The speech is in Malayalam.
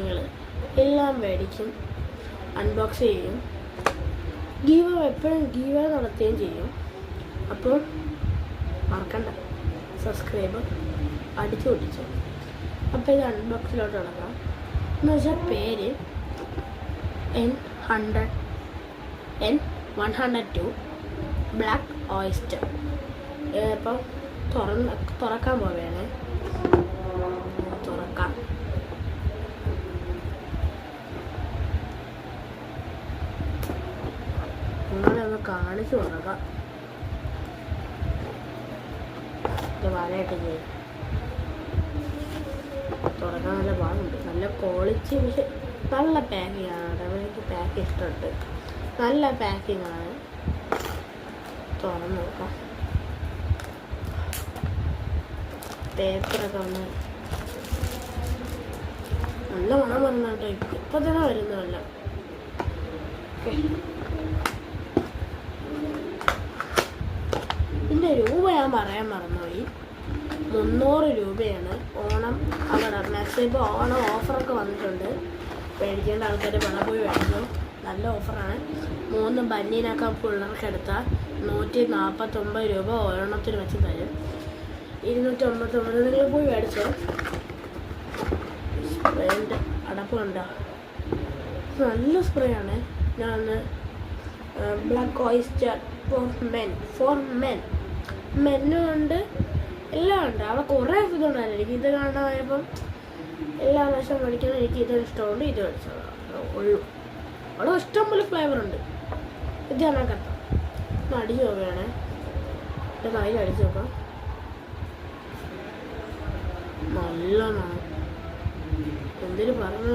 സാധനങ്ങൾ എല്ലാം മേടിക്കും, അൺബോക്സ് ചെയ്യും, എപ്പോഴും ഗീവ് നടത്തുകയും ചെയ്യും. അപ്പോൾ മറക്കണ്ട, സബ്സ്ക്രൈബ് അടിച്ചു പൊട്ടിച്ചു. അപ്പോൾ ഇത് അൺബോക്സിലോട്ട് നടക്കാം. എന്ന് വെച്ചാൽ പേര് N102 ബ്ലാക്ക് ഓയിസ്റ്റർ. ഇപ്പം തുറക്കാൻ പോവുകയാണ്. തുറക്കാം. നിങ്ങളെ ഒന്ന് കാണിച്ചു കൊടുക്കാം. ഇത് വലയിട്ട് ചെയ്യും. തുറക്കാൻ നല്ല പാടുണ്ട്, നല്ല ക്വാളിറ്റി. പക്ഷെ നല്ല പാക്കിംഗ് ആണ്. എനിക്ക് പാക്ക് ഇഷ്ടമുണ്ട്. നല്ല പാക്കിംഗ് ആണ്. തുറന്ന് നോക്കാം. പേപ്പറൊക്കെ ഒന്ന് നല്ല മണം വരുന്നുണ്ടോ? ഇപ്പം തന്നെ വരുന്നതല്ല. ഇതിൻ്റെ രൂപ ഞാൻ പറയാൻ മറന്നുപോയി. 300 രൂപയാണ്. ഓണം അവിടെ മെസ്സേജ് ഓണം ഓഫറൊക്കെ വന്നിട്ടുണ്ട്. മേടിക്കേണ്ട ആൾക്കാർ വേണം പോയി മേടിച്ചു. നല്ല ഓഫറാണ്. 3 ബന്നീനൊക്കെ പിള്ളേർക്ക് എടുത്താൽ 149 രൂപ ഓണത്തിന് വെച്ച് തരും. 299 നിങ്ങൾ പോയി മേടിച്ചോ. സ്പ്രേൻ്റെ അടപ്പ് കണ്ടോ? നല്ല സ്പ്രേ ആണ്. ഞാൻ ബ്ലാക്ക് ഓയിസ്റ്റർ ഫോർ മെന്നും ഉണ്ട്, എല്ലാം ഉണ്ട്. അവിടെ കുറേ ഇതുണ്ടായിരുന്നു. എനിക്ക് ഇത് കാണാനായപ്പം എല്ലാ പ്രാവശ്യം മേടിക്കുന്നത് എനിക്ക് ഇത് ഇഷ്ടമുണ്ട്. ഇത് മേടിച്ചത് ഉള്ളൂ. അവിടെ ഇഷ്ടംപോലെ ഫ്ലേവർ ഉണ്ട്. ഇത് ഞാൻ കത്താം. അടിച്ചു നോക്കുകയാണ്. എൻ്റെ കയ്യിൽ അടിച്ചു നോക്കാം. നല്ല എന്തിനു പറഞ്ഞു